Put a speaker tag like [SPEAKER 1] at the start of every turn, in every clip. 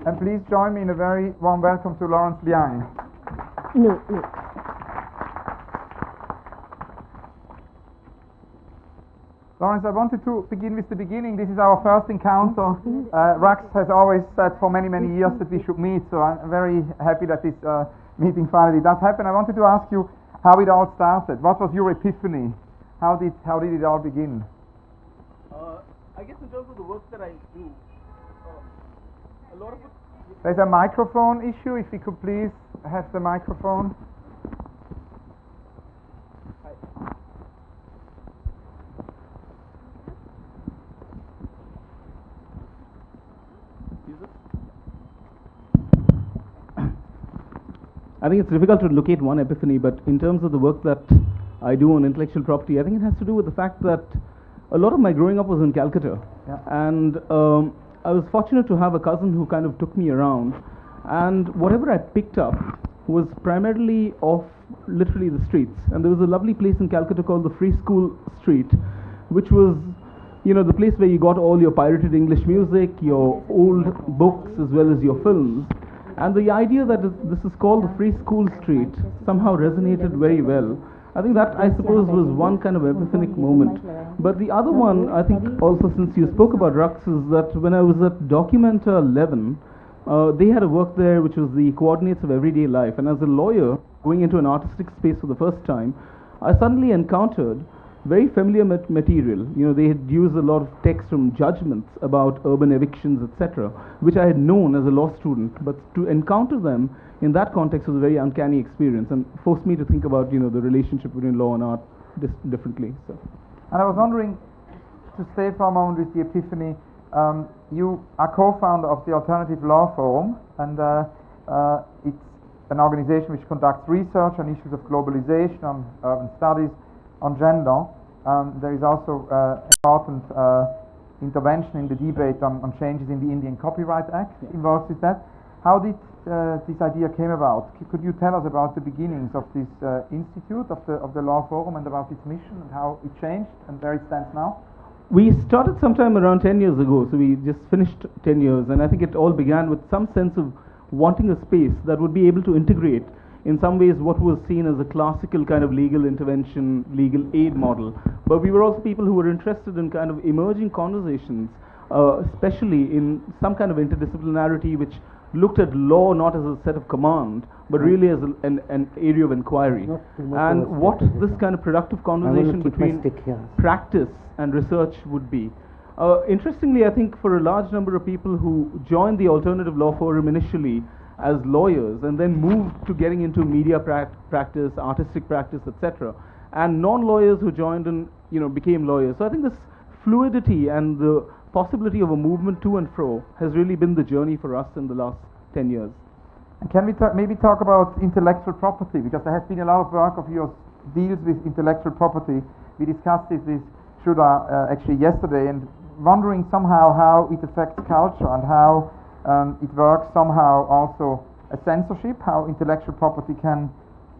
[SPEAKER 1] And please join me in a very warm welcome to Liang.
[SPEAKER 2] No.
[SPEAKER 1] Lawrence, I wanted to begin with the beginning. This is our first encounter. Rax has always said for many, many years that we should meet, so I'm very happy that this meeting finally does happen. I wanted to ask you how it all started. What was your epiphany? How did it all begin?
[SPEAKER 3] I guess in terms of the work that I do, a lot of it...
[SPEAKER 1] There's a microphone issue. If we could please have the microphone.
[SPEAKER 3] I think it's difficult to locate one epiphany, but in terms of the work that I do on intellectual property, I think it has to do with the fact that a lot of my growing up was in Calcutta.
[SPEAKER 1] Yeah.
[SPEAKER 3] And I was fortunate to have a cousin who kind of took me around, and whatever I picked up was primarily off literally the streets. And there was a lovely place in Calcutta called the Free School Street, which was, you know, the place where you got all your pirated English music, your old books, as well as your films. And the idea that this is called the Free School Street somehow resonated very well. I think that, I suppose, was one kind of epiphanic moment. But the other one, I think, also since you spoke about Rux, is that when I was at Documenta 11, they had a work there which was the coordinates of everyday life. And as a lawyer, going into an artistic space for the first time, I suddenly encountered very familiar material. You know, they had used a lot of text from judgments about urban evictions, etc., which I had known as a law student, but to encounter them in that context was a very uncanny experience and forced me to think about, you know, the relationship between law and art differently. So.
[SPEAKER 1] And I was wondering, to stay for a moment with the epiphany, you are co-founder of the Alternative Law Forum, and it's an organization which conducts research on issues of globalization, on urban studies, on gender. There is also important intervention in the debate on changes in the Indian Copyright Act involved with that. How did this idea came about? Could you tell us about the beginnings of this institute, of the Law Forum, and about its mission and how it changed and where it stands now?
[SPEAKER 3] We started sometime around 10 years ago, so we just finished 10 years, and I think it all began with some sense of wanting a space that would be able to integrate in some ways what was seen as a classical kind of legal intervention, legal aid model. But we were also people who were interested in kind of emerging conversations, especially in some kind of interdisciplinarity which looked at law not as a set of command, but really as an area of inquiry. And what this kind of productive conversation between practice and research would be. Interestingly, I think for a large number of people who joined the Alternative Law Forum initially as lawyers and then moved to getting into media practice, artistic practice, etc., and non-lawyers who joined and, you know, became lawyers. So I think this fluidity and the possibility of a movement to and fro has really been the journey for us in the last 10 years.
[SPEAKER 1] And can we maybe talk about intellectual property, because there has been a lot of work of yours deals with intellectual property. We discussed this with Shuda actually yesterday, and wondering somehow how it affects culture and how it works somehow also as censorship, how intellectual property can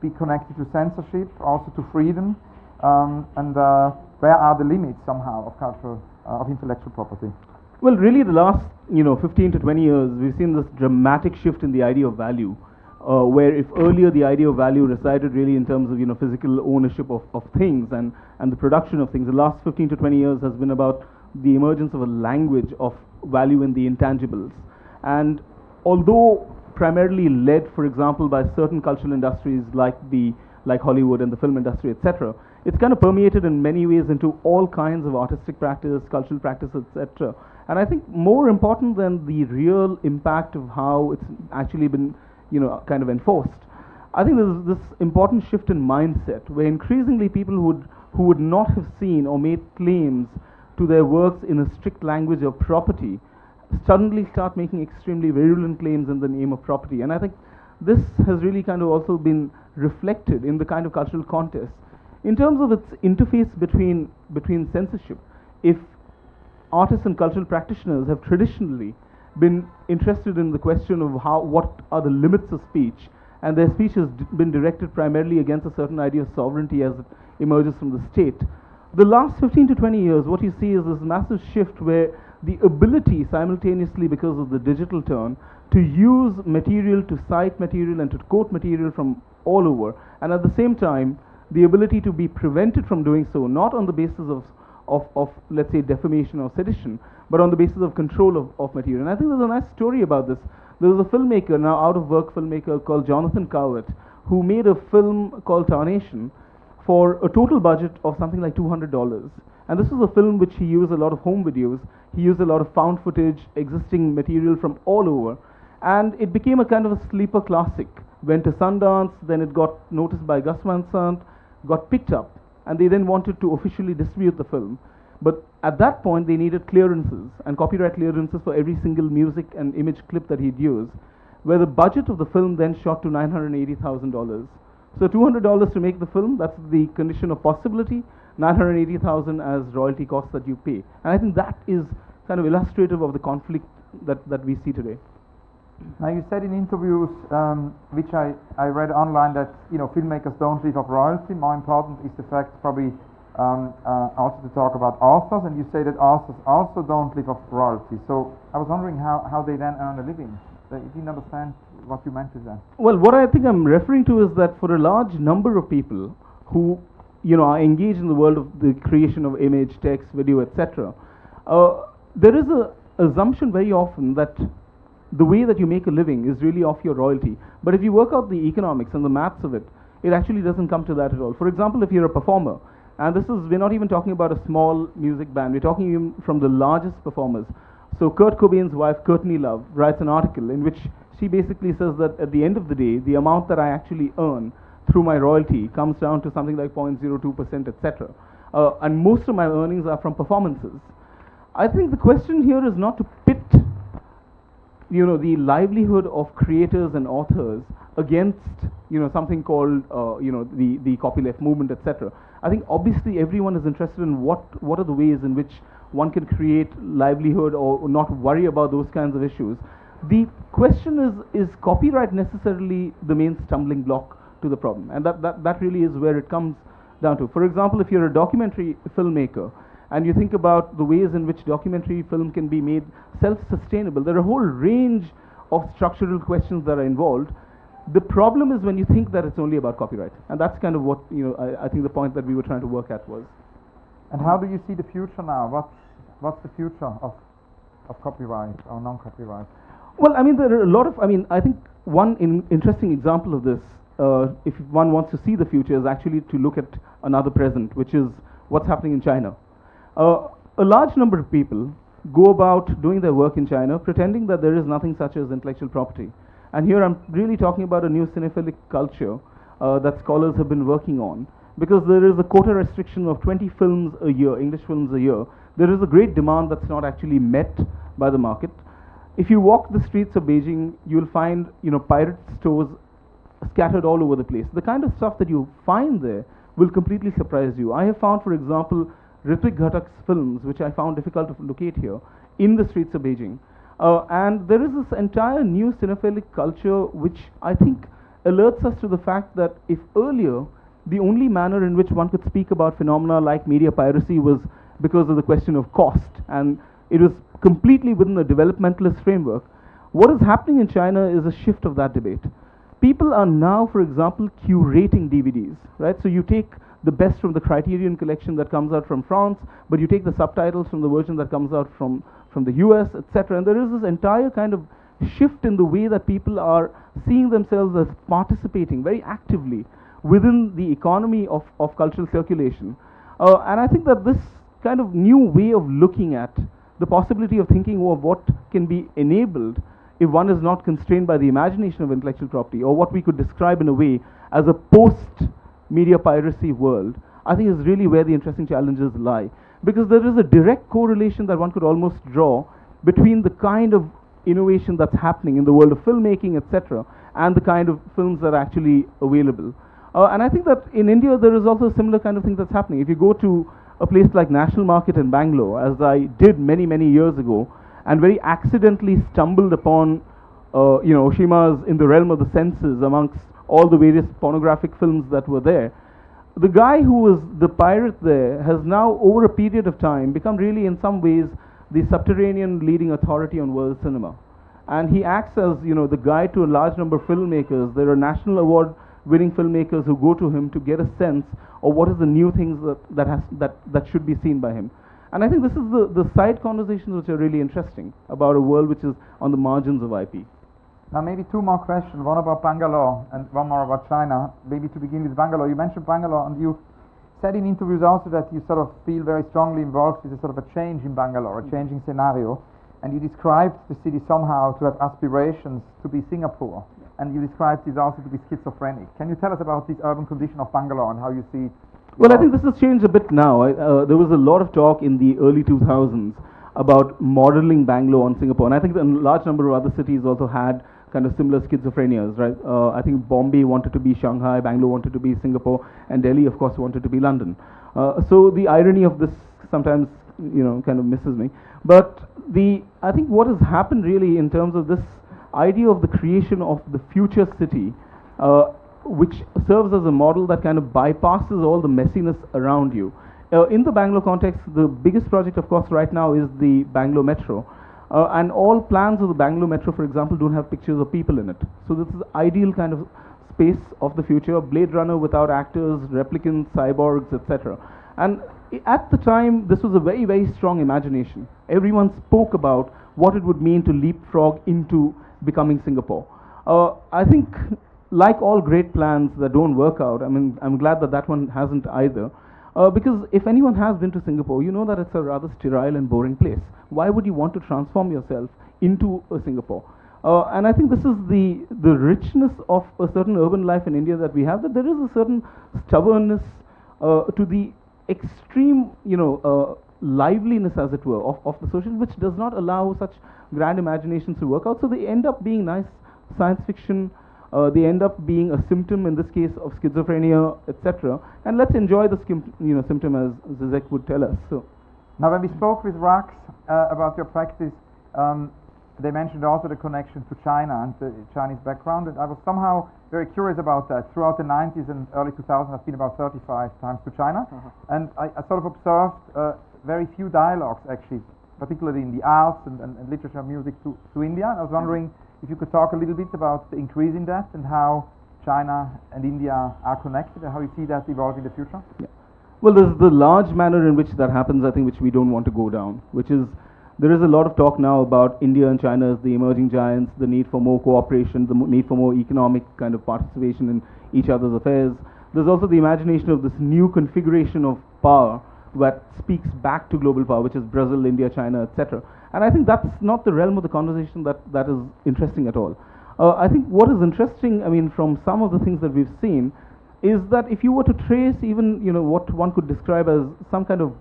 [SPEAKER 1] be connected to censorship, also to freedom, and where are the limits somehow of cultural, of intellectual property?
[SPEAKER 3] Well, really the last 15 to 20 years, we've seen this dramatic shift in the idea of value, where if earlier the idea of value resided really in terms of physical ownership of things and the production of things, the last 15 to 20 years has been about the emergence of a language of value in the intangibles. And although primarily led, for example, by certain cultural industries like Hollywood and the film industry, etc., it's kind of permeated in many ways into all kinds of artistic practice, cultural practice, etc. And I think more important than the real impact of how it's actually been, kind of enforced, I think there's this important shift in mindset where increasingly people who would not have seen or made claims to their works in a strict language of property suddenly start making extremely virulent claims in the name of property. And I think this has really kind of also been reflected in the kind of cultural contest. In terms of its interface between censorship, if artists and cultural practitioners have traditionally been interested in the question of what are the limits of speech, and their speech has been directed primarily against a certain idea of sovereignty as it emerges from the state, the last 15 to 20 years, what you see is this massive shift where the ability simultaneously, because of the digital turn, to use material, to cite material, and to quote material from all over, and at the same time, the ability to be prevented from doing so, not on the basis of let's say, defamation or sedition, but on the basis of control of material. And I think there's a nice story about this. There was a filmmaker, now out of work filmmaker, called Jonathan Cowett, who made a film called Tarnation for a total budget of something like $200. And this was a film which he used a lot of home videos. He used a lot of found footage, existing material from all over. And it became a kind of a sleeper classic. Went to Sundance, then it got noticed by Gus Van Sant, got picked up, and they then wanted to officially distribute the film. But at that point, they needed clearances, and copyright clearances for every single music and image clip that he'd used, where the budget of the film then shot to $980,000. So $200 to make the film, that's the condition of possibility, $980,000 as royalty costs that you pay. And I think that is kind of illustrative of the conflict that we see today.
[SPEAKER 1] Now, you said in interviews, which I read online, that filmmakers don't live off royalty. More important is the fact, probably, also to talk about authors, and you say that authors also don't live off royalty. So I was wondering how they then earn a living. I didn't understand what you meant with that.
[SPEAKER 3] Well, what I think I'm referring to is that for a large number of people who are engaged in the world of the creation of image, text, video, etc., there is a assumption very often that the way that you make a living is really off your royalty. But if you work out the economics and the maths of it, it actually doesn't come to that at all. For example, if you're a performer, and we're not even talking about a small music band, we're talking even from the largest performers. So Kurt Cobain's wife, Courtney Love, writes an article in which she basically says that at the end of the day, the amount that I actually earn through my royalty comes down to something like 0.02%, etc. And most of my earnings are from performances. I think the question here is not to pit the livelihood of creators and authors against something called the copyleft movement, etc. I think obviously everyone is interested in what are the ways in which one can create livelihood or not worry about those kinds of issues. The question is copyright necessarily the main stumbling block to the problem? And that really is where it comes down to. For example, if you're a documentary filmmaker and you think about the ways in which documentary film can be made self-sustainable, there are a whole range of structural questions that are involved. The problem is when you think that it's only about copyright, and that's kind of what I think the point that we were trying to work at was.
[SPEAKER 1] And how do you see the future now? What's the future of copyright or non-copyright?
[SPEAKER 3] Well, I mean, there are a lot of. I think one interesting example of this, if one wants to see the future, is actually to look at another present, which is what's happening in China. A large number of people go about doing their work in China pretending that there is nothing such as intellectual property. And here I'm really talking about a new cinephilic culture that scholars have been working on, because there is a quota restriction of 20 films a year, English films a year. There is a great demand that's not actually met by the market. If you walk the streets of Beijing, you'll find pirate stores scattered all over the place. The kind of stuff that you find there will completely surprise you. I have found, for example, Ritwik Ghatak's films, which I found difficult to locate here, in the streets of Beijing. And there is this entire new cinephilic culture which I think alerts us to the fact that if earlier the only manner in which one could speak about phenomena like media piracy was because of the question of cost, and it was completely within the developmentalist framework, what is happening in China is a shift of that debate. People are now, for example, curating DVDs, right? So you take the best from the Criterion collection that comes out from France, but you take the subtitles from the version that comes out from the US, etc. And there is this entire kind of shift in the way that people are seeing themselves as participating very actively within the economy of cultural circulation. And I think that this kind of new way of looking at the possibility of thinking of what can be enabled if one is not constrained by the imagination of intellectual property, or what we could describe in a way as a post-media piracy world, I think is really where the interesting challenges lie. Because there is a direct correlation that one could almost draw between the kind of innovation that's happening in the world of filmmaking, etc., and the kind of films that are actually available. And I think that in India there is also a similar kind of thing that's happening. If you go to a place like National Market in Bangalore, as I did many, many years ago, and very accidentally stumbled upon Oshima's In the Realm of the Senses amongst all the various pornographic films that were there, the guy who was the pirate there has now, over a period of time, become really in some ways the subterranean leading authority on world cinema. and he acts as, you know, the guide to a large number of filmmakers. There are national award winning filmmakers who go to him to get a sense of what is the new things that should be seen by him. And I think this is the side conversations which are really interesting about a world which is on the margins of IP.
[SPEAKER 1] Now maybe two more questions, one about Bangalore and one more about China. Maybe to begin with Bangalore, you mentioned Bangalore and you said in interviews also that you sort of feel very strongly involved with a sort of a change in Bangalore, a changing scenario, and you described the city somehow to have aspirations to be Singapore, and you described it also to be schizophrenic. Can you tell us about this urban condition of Bangalore and how you see it?
[SPEAKER 3] Well, I think this has changed a bit now. There was a lot of talk in the early 2000s about modeling Bangalore on Singapore, and I think a large number of other cities also had kind of similar schizophrenias, right? I think Bombay wanted to be Shanghai, Bangalore wanted to be Singapore, and Delhi, of course, wanted to be London. So the irony of this sometimes, you know, kind of misses me. But I think what has happened really in terms of this idea of the creation of the future city, which serves as a model that kind of bypasses all the messiness around you. In the Bangalore context, the biggest project, of course, right now is the Bangalore Metro. And all plans of the Bangalore Metro, for example, don't have pictures of people in it. So this is the ideal kind of space of the future, Blade Runner without actors, replicants, cyborgs, etc. And at the time, this was a very, very strong imagination. Everyone spoke about what it would mean to leapfrog into becoming Singapore. I think, like all great plans that don't work out, I mean, I'm glad that that one hasn't either. Because if anyone has been to Singapore, you know that it's a rather sterile and boring place. Why would you want to transform yourself into a Singapore? And I think this is the richness of a certain urban life in India that we have, that there is a certain stubbornness to the extreme, you know, liveliness, as it were, of the social, which does not allow such grand imaginations to work out. So they end up being nice science fiction. They end up being a symptom, in this case, of schizophrenia, etc. And let's enjoy the symptom, as Zizek would tell us. So,
[SPEAKER 1] now, when we spoke with Rax about your practice, they mentioned also the connection to China and the Chinese background, and I was somehow very curious about that. Throughout the 90s and early 2000s, I've been about 35 times to China, and I sort of observed very few dialogues, actually, particularly in the arts and literature and music to India. And I was wondering if you could talk a little bit about the increase in that and how China and India are connected and how you see that evolve in the future?
[SPEAKER 3] Yeah. Well, there's the large manner in which that happens, I think, which we don't want to go down, which is there is a lot of talk now about India and China as the emerging giants, the need for more cooperation, the need for more economic kind of participation in each other's affairs. There's also the imagination of this new configuration of power that speaks back to global power, which is Brazil, India, China, etc. And I think that's not the realm of the conversation that is interesting at all. I think what is interesting, I mean, from some of the things that we've seen, is that if you were to trace even, you know, what one could describe as some kind of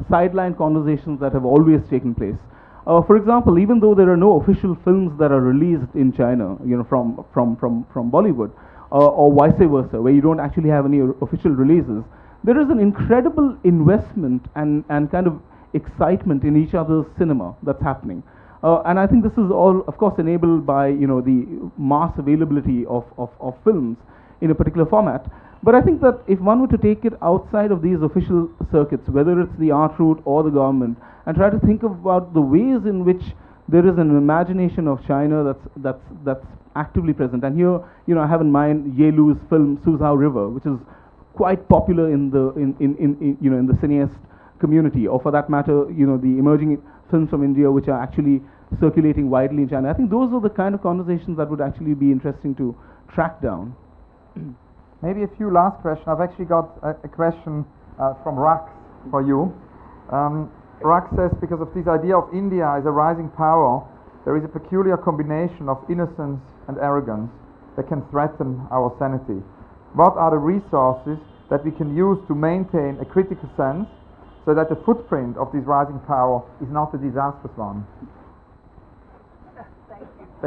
[SPEAKER 3] sideline conversations that have always taken place. For example, even though there are no official films that are released in China, you know, from Bollywood, or vice versa, where you don't actually have any official releases, there is an incredible investment and kind of excitement in each other's cinema that's happening. And I think this is all, of course, enabled by, you know, the mass availability of films in a particular format. But I think that if one were to take it outside of these official circuits, whether it's the art route or the government, and try to think about the ways in which there is an imagination of China that's actively present. And here, you know, I have in mind Ye Lu's film Suzhou River, which is quite popular in the you know, in the cineast community, or for that matter, you know, the emerging films from India which are actually circulating widely in China. I think those are the kind of conversations that would actually be interesting to track down.
[SPEAKER 1] Maybe a few last questions. I've actually got a question from Rax for you. Rax says, because of this idea of India as a rising power, there is a peculiar combination of innocence and arrogance that can threaten our sanity. What are the resources that we can use to maintain a critical sense so that the footprint of this rising power is not a disastrous one?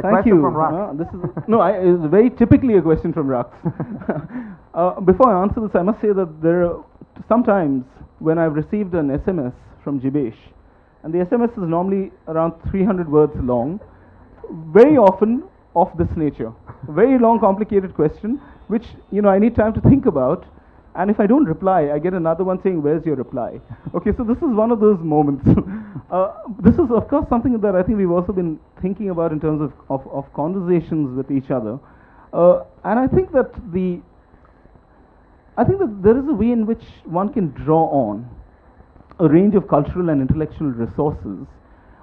[SPEAKER 3] Thank you. From Rax. This is it's very typically a question from Rax. Before I answer this, I must say that there are sometimes when I've received an SMS from Jibesh, and the SMS is normally around 300 words long, very often of this nature. Very long, complicated question, which, you know, I need time to think about. And if I don't reply, I get another one saying, "Where's your reply?" Okay, so this is one of those moments This is, of course, something that I think we've also been thinking about in terms of conversations with each other. And I think that there is a way in which one can draw on a range of cultural and intellectual resources,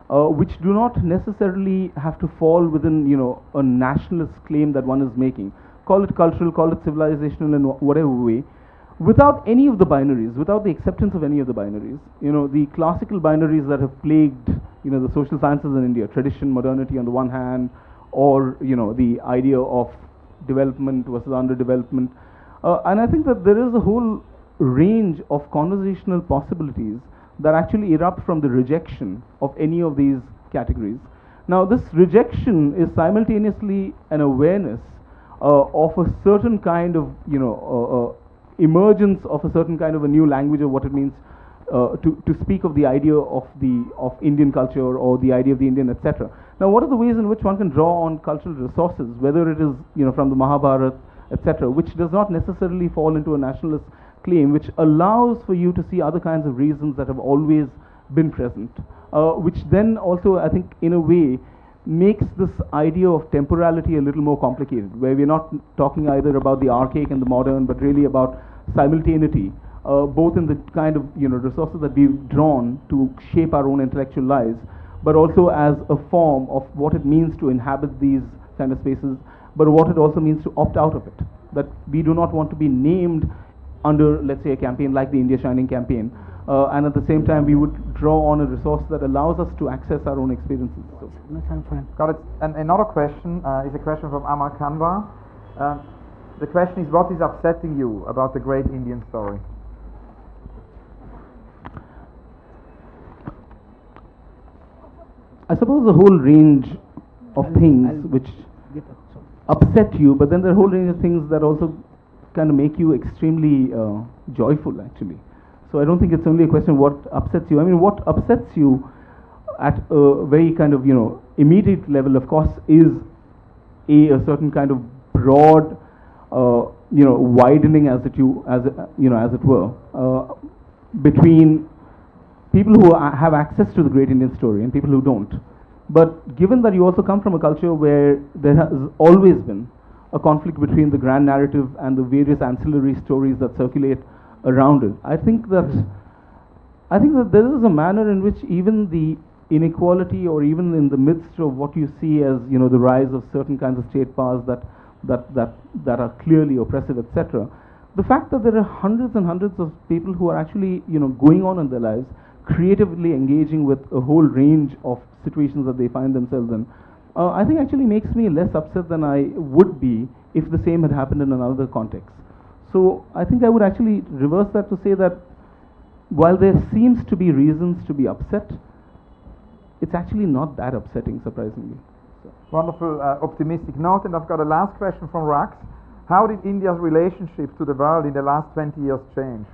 [SPEAKER 3] which do not necessarily have to fall within, a nationalist claim that one is making. Call it cultural, call it civilizational in whatever way, without any of the binaries, without the acceptance of any of the binaries. The classical binaries that have plagued, the social sciences in India, tradition, modernity on the one hand, or, the idea of development versus underdevelopment. And I think that there is a whole range of conversational possibilities that actually erupt from the rejection of any of these categories. Now, this rejection is simultaneously an awareness of a certain kind of, emergence of a certain kind of a new language of what it means to speak of the idea of Indian culture or the idea of the Indian, etc. Now, what are the ways in which one can draw on cultural resources, whether it is, from the Mahabharata, etc., which does not necessarily fall into a nationalist claim, which allows for you to see other kinds of reasons that have always been present, which then also, I think, in a way, makes this idea of temporality a little more complicated, where we're not talking either about the archaic and the modern, but really about simultaneity, both in the kind of resources that we've drawn to shape our own intellectual lives, but also as a form of what it means to inhabit these kind of spaces, but what it also means to opt out of it. That we do not want to be named under, let's say, a campaign like the India Shining campaign, and at the same time we would draw on a resource that allows us to access our own experiences. So.
[SPEAKER 1] Got it. And another question is a question from Amar Kanwar. The question is, what is upsetting you about the great Indian story?
[SPEAKER 3] I suppose the whole range of things which upset you, but then there are a whole range of things that also kind of make you extremely joyful, actually. So I don't think it's only a question of what upsets you. I mean, what upsets you at a very kind of, immediate level, of course, is a certain kind of broad, widening as it were, between people who have access to the great Indian story and people who don't. But given that you also come from a culture where there has always been a conflict between the grand narrative and the various ancillary stories that circulate around it, I think that there is a manner in which even the inequality, or even in the midst of what you see as the rise of certain kinds of state powers that are clearly oppressive, etc., the fact that there are hundreds and hundreds of people who are actually going on in their lives, creatively engaging with a whole range of situations that they find themselves in, I think actually makes me less upset than I would be if the same had happened in another context. So I think I would actually reverse that to say that while there seems to be reasons to be upset, it's actually not that upsetting, surprisingly. So.
[SPEAKER 1] Wonderful, optimistic note. And I've got a last question from Rax. How did India's relationship to the world in the last 20 years change?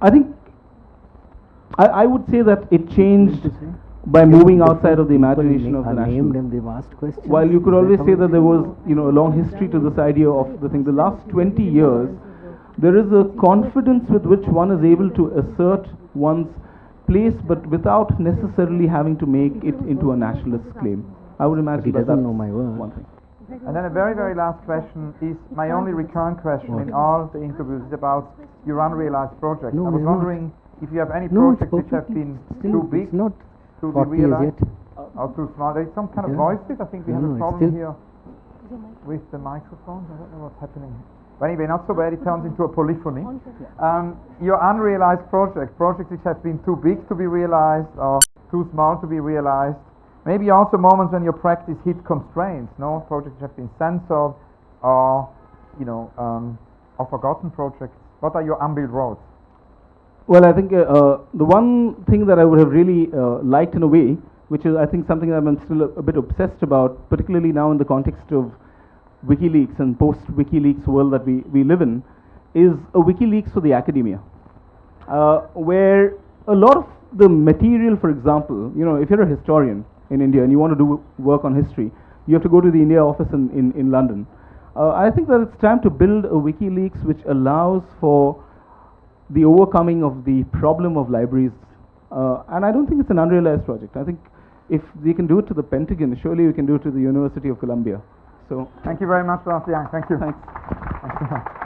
[SPEAKER 3] I think I would say that it changed by moving outside of the imagination of the national. While you could always say that there was a long history to this idea of the thing, the last 20 years, there is a confidence with which one is able to assert one's place, but without necessarily having to make it into a nationalist claim. I would imagine that's one thing.
[SPEAKER 1] And then a very, very last question is my only recurrent question in all the interviews is about your unrealized project. I was wondering if you have any projects which have been too big to be realized or too small. There is some kind of voices. I think we have a problem here with the microphones. I don't know what's happening. But anyway, not so bad. It turns into a polyphony. Your unrealized projects which have been too big to be realized or too small to be realized. Maybe also moments when your practice hit constraints. No projects have been censored or or forgotten projects. What are your unbuilt roads?
[SPEAKER 3] Well, I think the one thing that I would have really liked in a way, which is I think something that I'm still a bit obsessed about, particularly now in the context of WikiLeaks and post-WikiLeaks world that we live in, is a WikiLeaks for the academia, where a lot of the material, for example, if you're a historian in India and you want to do work on history, you have to go to the India office in London. I think that it's time to build a WikiLeaks which allows for the overcoming of the problem of libraries And I don't think it's an unrealized project. I think if we can do it to the Pentagon, surely we can do it to the University of Columbia. So
[SPEAKER 1] thank you very much, Liang. Thank you.
[SPEAKER 3] Thanks.
[SPEAKER 1] Thank you.